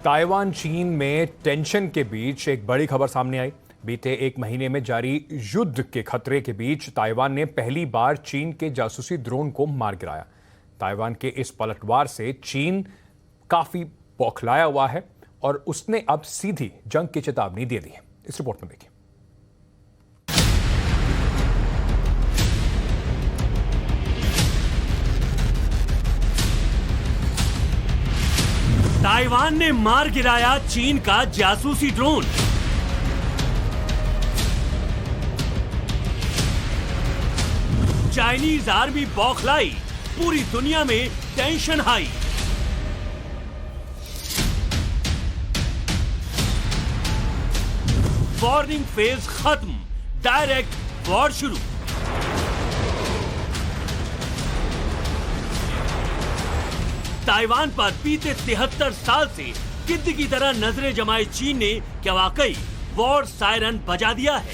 Taiwan चीन में tension के बीच एक बड़ी खबर सामने आई। बीते एक महीने में जारी युद्ध के खतरे के बीच ताइवान ने पहली बार चीन के जासूसी ड्रोन को मार गिराया। ताइवान के इस पलटवार से चीन काफी बौखलाया हुआ है और उसने अब सीधी जंग की चेतावनी दे दी है। इस रिपोर्ट में देखिए। ताइवान ने मार गिराया चीन का जासूसी ड्रोन। चाइनीज आर्मी बौखलाई, पूरी दुनिया में टेंशन हाई। वार्निंग फेज खत्म, डायरेक्ट वॉर शुरू। ताइवान पर बीते 73 साल से गिद्ध की तरह नजरें जमाए चीन ने क्या वाकई वॉर सायरन बजा दिया है?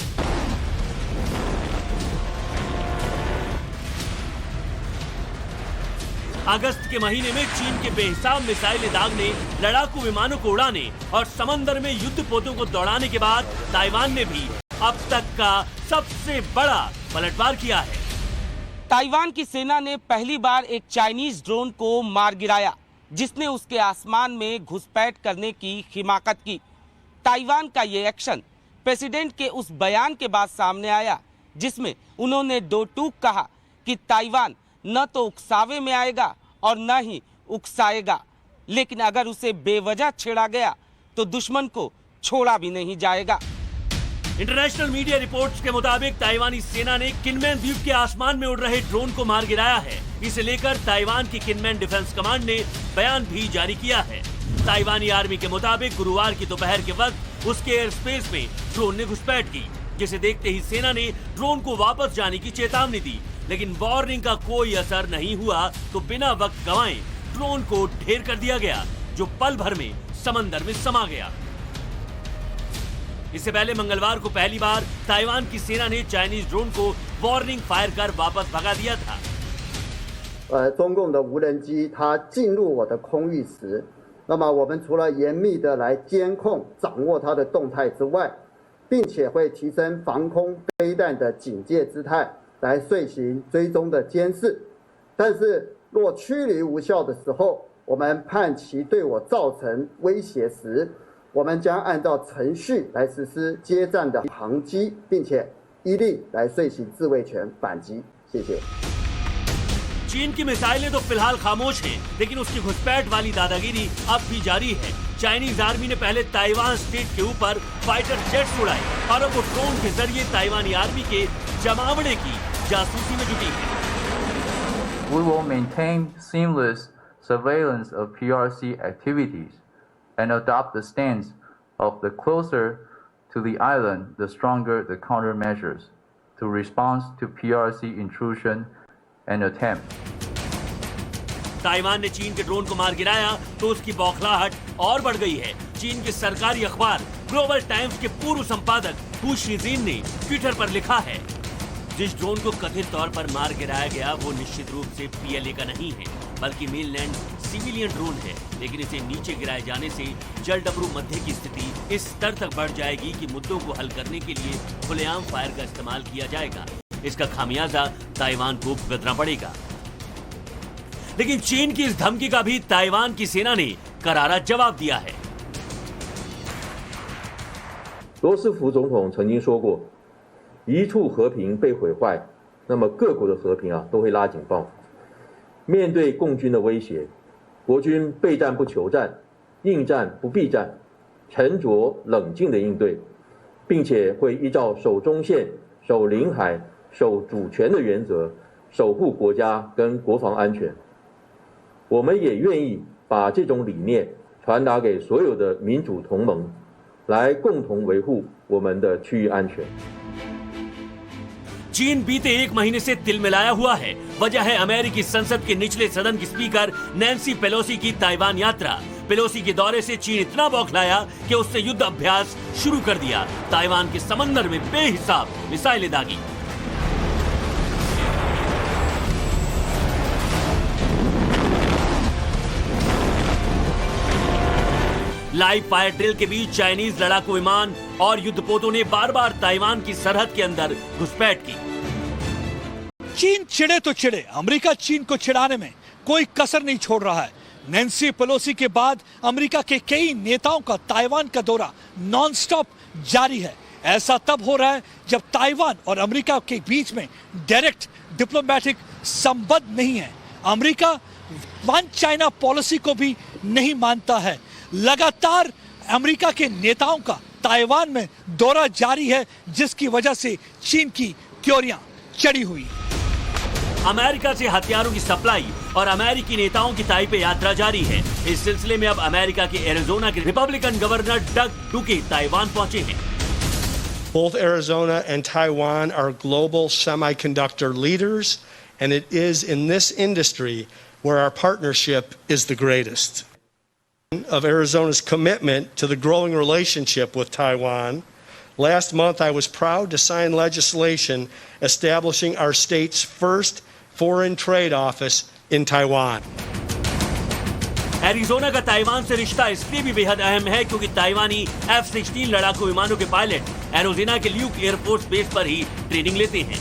अगस्त के महीने में चीन के बेहिसाब मिसाइल दागने, लड़ाकू विमानों को उड़ाने और समंदर में युद्धपोतों को दौड़ाने के बाद ताइवान ने भी अब तक का सबसे बड़ा पलटवार किया है। ताइवान की सेना ने पहली बार एक चाइनीज ड्रोन को मार गिराया, जिसने उसके आसमान में घुसपैठ करने की हिमाकत की। ताइवान का ये एक्शन प्रेसिडेंट के उस बयान के बाद सामने आया, जिसमें उन्होंने दो टूक कहा कि ताइवान न तो उकसावे में आएगा और न ही उकसाएगा, लेकिन अगर उसे बेवजह छेड़ा गया तो दुश्मन को छोड़ा भी नहीं जाएगा। इंटरनेशनल मीडिया रिपोर्ट्स के मुताबिक ताइवानी सेना ने किनमैन द्वीप के आसमान में उड़ रहे ड्रोन को मार गिराया है। इसे लेकर ताइवान की किनमैन डिफेंस कमांड ने बयान भी जारी किया है। ताइवानी आर्मी के मुताबिक गुरुवार की दोपहर के वक्त उसके एयर स्पेस में ड्रोन ने घुसपैठ की, जिसे देखते ही सेना ने ड्रोन को वापस जाने की चेतावनी दी, लेकिन वार्निंग का कोई असर नहीं हुआ तो बिना वक्त गंवाए ड्रोन को ढेर कर दिया गया, जो पल भर में समंदर में समा गया। इससे पहले मंगलवार को पहली बार ताइवान की सेना ने चाइनीज ड्रोन को वार्निंग फायर कर वापस भगा दिया था। 中共的无人机它进入我的空域时，那么我们除了严密的来监控、掌握它的动态之外，并且会提升防空飞弹的警戒姿态，来遂行追踪的监视。但是若驱离无效的时候，我们判其对我造成威胁时， 我们将按照程序来实施接战的航击，并且依例来遂行自卫权反击。谢谢。 चीन की मिसाइलें तो फिलहाल खामोश हैं, लेकिन उसकी घुसपैठ वाली दादागिरी अब भी जारी है। चाइनीज आर्मी ने पहले ताइवान स्टेट के ऊपर फाइटर जेट्स उड़ाए और अब वो ड्रोन के जरिए ताइवानी आर्मी के जमावड़े की जासूसी में जुटी है। We will maintain seamless surveillance of PRC activities and adopt the stance of the closer to the island, the stronger the countermeasures to respond to PRC intrusion and attempt. Taiwan ने चीन के drone को मार गिराया तो उसकी बौखलाहट और बढ़ गई है। चीन के सरकारी अखबार ग्लोबल टाइम्स के पूर्व संपादक हू शिजिन ने ट्विटर पर लिखा है, जिस ड्रोन को कथित तौर पर मार गिराया गया वो निश्चित रूप से PLA का नहीं है, बल्कि मेनलैंड सिविलियन ड्रोन है, लेकिन इसे नीचे गिराए जाने से जलडमरू मध्य की स्थिति इस स्तर तक बढ़ जाएगी कि मुद्दों को हल करने के लिए खुलेआम फायर का इस्तेमाल किया जाएगा। इसका खामियाजा ताइवान को भुगतना पड़ेगा। लेकिन चीन की इस धमकी का भी ताइवान की सेना ने करारा जवाब दिया है। 罗斯福总统曾经说过，一处和平被毁坏，那么各国的和平都会拉警报。面对共军的威胁，国军备战不求战，应战不避战，沉着冷静的应对，并且会依照守中线、守领海、守主权的原则，守护国家跟国防安全。我们也愿意把这种理念传达给所有的民主同盟，来共同维护我们的区域安全。 चीन बीते एक महीने से तिलमिलाया हुआ है। वजह है अमेरिकी संसद के निचले सदन की स्पीकर नैन्सी पेलोसी की ताइवान यात्रा। पेलोसी के दौरे से चीन इतना बौखलाया कि उसने युद्ध अभ्यास शुरू कर दिया। ताइवान के समंदर में बेहिसाब मिसाइलें दागी। लाइव फायर ड्रिल के बीच चाइनीज लड़ाकू विमान और युद्धपोतों ने बार बार ताइवान की सरहद के अंदर घुसपैठ की। चीन चिढ़े तो चिढ़े, अमेरिका चीन को चिढ़ाने में कोई कसर नहीं छोड़ रहा है। नैन्सी पेलोसी के बाद अमेरिका के कई नेताओं का ताइवान का दौरा नॉनस्टॉप जारी है। ऐसा तब हो रहा है जब ताइवान और अमेरिका के बीच में डायरेक्ट डिप्लोमेटिक संबंध नहीं है। अमेरिका वन चाइना पॉलिसी को भी नहीं मानता है। लगातार अमेरिका के नेताओं का ताइवान में दौरा जारी है, जिसकी वजह से चीन की क्योरियां चढ़ी हुई। अमेरिका से हथियारों की सप्लाई और अमेरिकी नेताओं की ताइपे यात्रा जारी है। इस सिलसिले में अब अमेरिका के एरिजोना के रिपब्लिकन गवर्नर डग डुके ताइवान पहुंचे हैं। Both Arizona and Taiwan are global semiconductor leaders, and it is in this industry where our partnership is the greatest. Of Arizona's commitment to the growing relationship with Taiwan, last month I was proud to sign legislation establishing our state's first foreign trade office in Taiwan. Arizona का Taiwan से रिश्ता इसलिए भी बेहद अहम है क्योंकि ताइवानी F-16 लड़ाकू विमानों के पायलट एरिजोना के ल्यूक एयरफोर्स बेस पर ही ट्रेनिंग लेते हैं।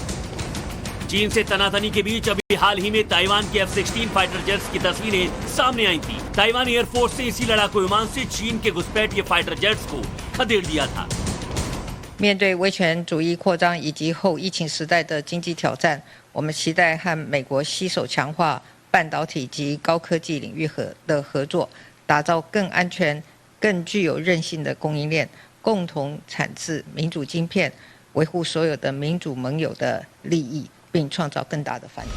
चीन से तनातनी के बीच अभी हाल ही में ताइवान के F-16 फाइटर जेट्स की तस्वीरें सामने आई थी। ताइवान एयरफोर्स से इसी लड़ाकू विमान से चीन के घुसपैठ के फाइटर जेट्स को खदेड़ दिया था। 面对威权主义扩张以及后疫情时代的经济挑战，我们期待和美国携手强化半导体及高科技领域的合作，打造更安全、更具有韧性的供应链，共同产制民主晶片，维护所有的民主盟友的利益，并创造更大的繁荣。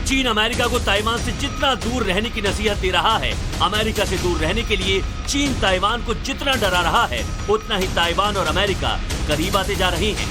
चीन अमेरिका को ताइवान से जितना दूर रहने की नसीहत दे रहा है, अमेरिका से दूर रहने के लिए चीन ताइवान को जितना डरा रहा है, उतना ही ताइवान और अमेरिका करीब आते जा रहे हैं।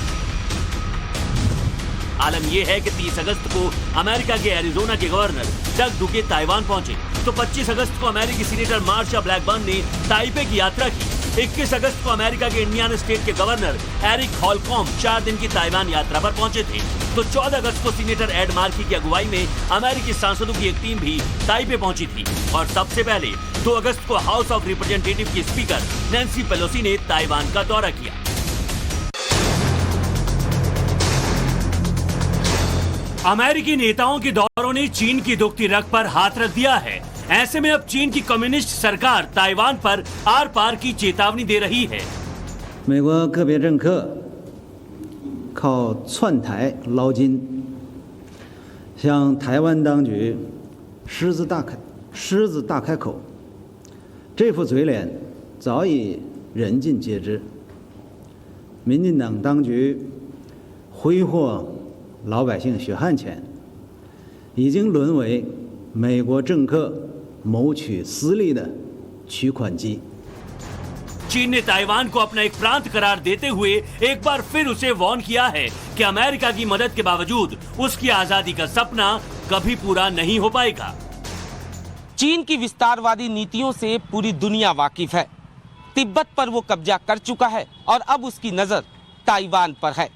आलम यह है कि 30 अगस्त को अमेरिका के एरिजोना के गवर्नर डग डुके ताइवान पहुंचे, तो 25 अगस्त को अमेरिकी सीनेटर मार्शा ब्लैकबर्न ने ताइपे की यात्रा की। 21 अगस्त को अमेरिका के इंडियाना स्टेट के गवर्नर एरिक हॉलकॉम्ब 4 दिन की ताइवान यात्रा पर पहुंचे थे। तो 14 अगस्त को सीनेटर एड मार्की की अगुवाई में अमेरिकी सांसदों की एक टीम भी ताइपे पहुंची थी। और सबसे पहले 2 अगस्त को हाउस ऑफ रिप्रेजेंटेटिव की स्पीकर नैन्सी पेलोसी ने ताइवान का दौरा किया। अमेरिकी नेताओं के दौरों ने चीन की दुखती रग पर हाथ रख दिया है। ऐसे में अब चीन की कम्युनिस्ट सरकार ताइवान पर आर पार की चेतावनी दे रही है। 美国个别政客靠窜台捞金，向台湾当局狮子大开口，这副嘴脸早已人尽皆知。民进党当局挥霍老百姓血汗钱，已经沦为美国政客谋取私利的取款机。 चीन ने ताइवान को अपना एक प्रांत करार देते हुए एक बार फिर उसे वार्न किया है कि अमेरिका की मदद के बावजूद उसकी आजादी का सपना कभी पूरा नहीं हो पाएगा। चीन की विस्तारवादी नीतियों से पूरी दुनिया वाकिफ है। तिब्बत पर वो कब्जा कर चुका है और अब उसकी नजर ताइवान पर है।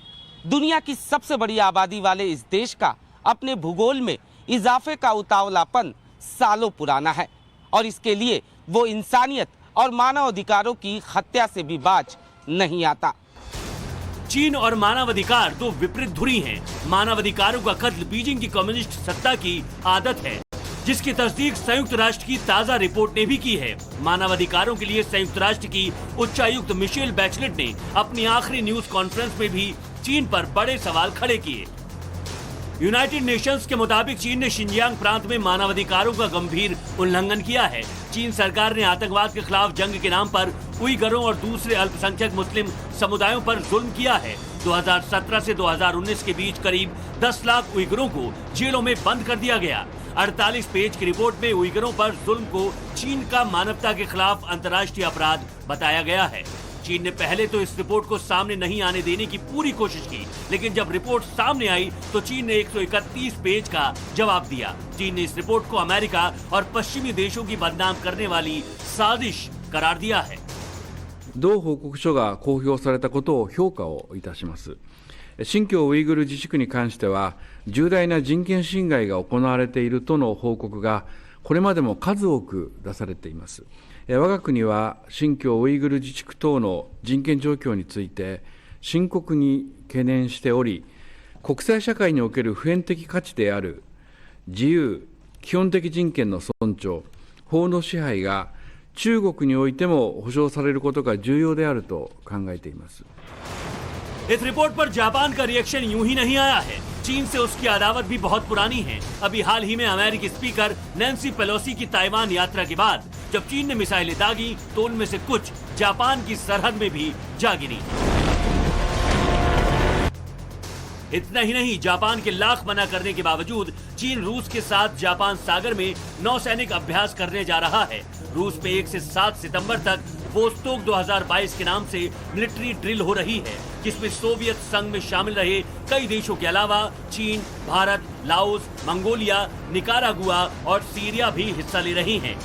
दुनिया की सबसे बड़ी आबादी वाले इस देश का अपने भूगोल में इजाफे का उतावलापन सालों पुराना है और इसके लिए वो इंसानियत और मानव अधिकारों की हत्या से भी बाज नहीं आता। चीन और मानवाधिकार दो विपरीत धुरी हैं। मानवाधिकारों का कत्ल बीजिंग की कम्युनिस्ट सत्ता की आदत है, जिसकी तस्दीक संयुक्त राष्ट्र की ताजा रिपोर्ट ने भी की है। मानवाधिकारों के लिए संयुक्त राष्ट्र की उच्चायुक्त मिशेल बैचलेट ने अपनी आखिरी न्यूज कॉन्फ्रेंस में भी चीन पर बड़े सवाल खड़े किए। यूनाइटेड नेशंस के मुताबिक चीन ने शिनजियांग प्रांत में मानवाधिकारों का गंभीर उल्लंघन किया है। चीन सरकार ने आतंकवाद के खिलाफ जंग के नाम पर उइगरों और दूसरे अल्पसंख्यक मुस्लिम समुदायों पर जुल्म किया है। 2017 से 2019 के बीच करीब 10 लाख उइगरों को जेलों में बंद कर दिया गया। 48 पेज की रिपोर्ट में उइगरों पर जुल्म को चीन का मानवता के खिलाफ अंतर्राष्ट्रीय अपराध बताया गया है। चीन ने पहले तो इस रिपोर्ट को सामने नहीं आने देने की पूरी कोशिश की, लेकिन जब रिपोर्ट सामने आई तो चीन ने 131 पेज का जवाब दिया। चीन ने इस रिपोर्ट को अमेरिका और पश्चिमी देशों की बदनाम करने वाली साजिश करार दिया है। 同報告書が公表されたことを評価をいたします。新疆ウイグル自治区に関しては、重大な人権侵害が行われているとの報告がこれまでも数多く出されています。我が国は新疆ウイグル自治区等の人権状況について深刻に懸念しており、国際社会における普遍的価値である自由、基本的人権の尊重、法の支配が中国においても保障されることが重要であると考えています。इस रिपोर्ट पर जापान का रिएक्शन यूं ही नहीं आया है। चीन से उसकी अदावत भी बहुत पुरानी है। अभी हाल ही में अमेरिकी स्पीकर नैन्सी पेलोसी की ताइवान यात्रा के बाद जब चीन ने मिसाइलें दागी तो उनमें से कुछ जापान की सरहद में भी जा गिरी। इतना ही नहीं, जापान के लाख मना करने के बावजूद चीन रूस के साथ जापान सागर में नौसैनिक अभ्यास करने जा रहा है। रूस पे 1 से 7 सितंबर तक वोस्तोक 2022 के नाम से मिलिट्री ड्रिल हो रही है, जिसमें सोवियत संघ में शामिल रहे कई देशों के अलावा चीन, भारत, लाओस, मंगोलिया, निकारागुआ और सीरिया भी हिस्सा ले रही हैं।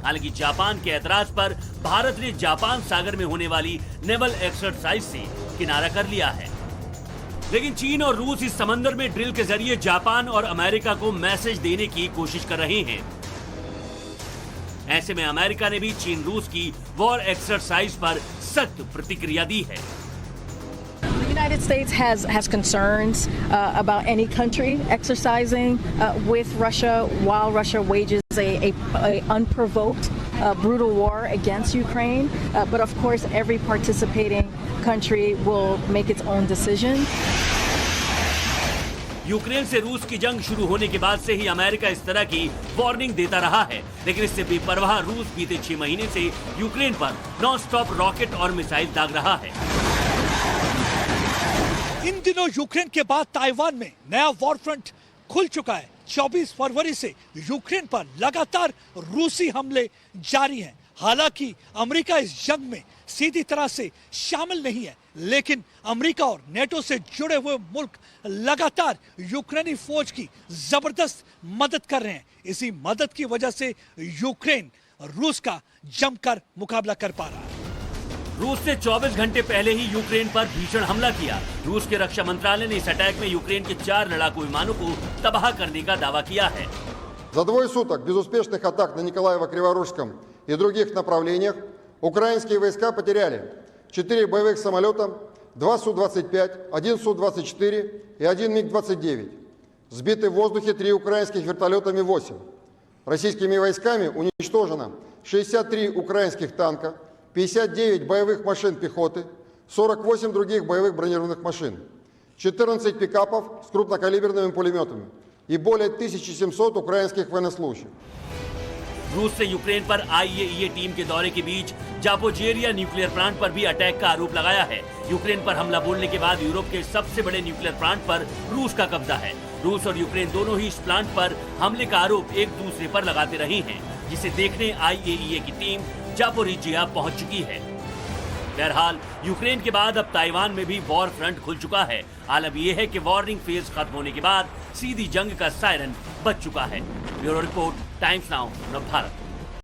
हालांकि जापान के ऐतराज पर भारत ने जापान सागर में होने वाली नेवल एक्सरसाइज से किनारा कर लिया है। लेकिन चीन और रूस इस समंदर में ड्रिल के जरिए जापान और अमेरिका को मैसेज देने की कोशिश कर रहे हैं। ऐसे में अमेरिका ने भी चीन रूस की वॉर एक्सरसाइज पर सख्त प्रतिक्रिया दी है। The United States has concerns about any country exercising with Russia while Russia wages a unprovoked brutal war against Ukraine. But of course, every participating country will make its own decision. Ukraine से रूस की जंग शुरू होने के बाद से ही America इस तरह की वार्निंग देता रहा है, लेकिन इससे बेपरवाह रूस बीते 6 महीने से यूक्रेन पर नॉन स्टॉप रॉकेट और मिसाइल दाग रहा है। इन दिनों यूक्रेन के बाद ताइवान में नया वॉर फ्रंट खुल चुका है। 24 फरवरी से यूक्रेन पर लगातार रूसी हमले जारी हैं। हालांकि अमेरिका इस जंग में सीधी तरह से शामिल नहीं है, लेकिन अमेरिका और नेटो से जुड़े हुए मुल्क लगातार यूक्रेनी फौज की जबरदस्त मदद कर रहे हैं। इसी मदद की वजह से यूक्रेन रूस का जमकर मुकाबला कर पा रहा है। रूस ने 24 घंटे पहले ही यूक्रेन पर भीषण हमला किया। रूस के रक्षा मंत्रालय ने इस अटैक में यूक्रेन के 4 लड़ाकू विमानों को तबाह करने का दावा किया है। За двое суток безуспешных атак на Николаево-Криворужском и других направлениях украинские войска потеряли 4 боевых самолета, 2 Су-25, 1 Су-24 и 1 МиГ-29. Сбиты в воздухе 3 украинских вертолета Ми-8. Российскими войсками уничтожено 63 украинских танка, 59 боевых машин пехоты, 48 других боевых бронированных машин, 14 пикапов с крупнокалиберными пулеметами и более 1700 украинских военнослужащих. रूस से यूक्रेन पर IAEA टीम के दौरे के बीच जापोरिजिया न्यूक्लियर प्लांट पर भी अटैक का आरोप लगाया है। यूक्रेन पर हमला बोलने के बाद यूरोप के सबसे बड़े न्यूक्लियर प्लांट पर रूस का कब्जा है। रूस और यूक्रेन दोनों ही इस प्लांट पर हमले का आरोप एक दूसरे पर लगाते रहे हैं, जिसे देखने IAEA की टीम जापोरिजिया पहुंच चुकी है। बहरहाल यूक्रेन के बाद अब ताइवान में भी वॉर फ्रंट खुल चुका है। आलम यह है कि वार्निंग फेज खत्म होने के बाद सीधी जंग का सायरन बज चुका है। Bureau report, times now, Bharat.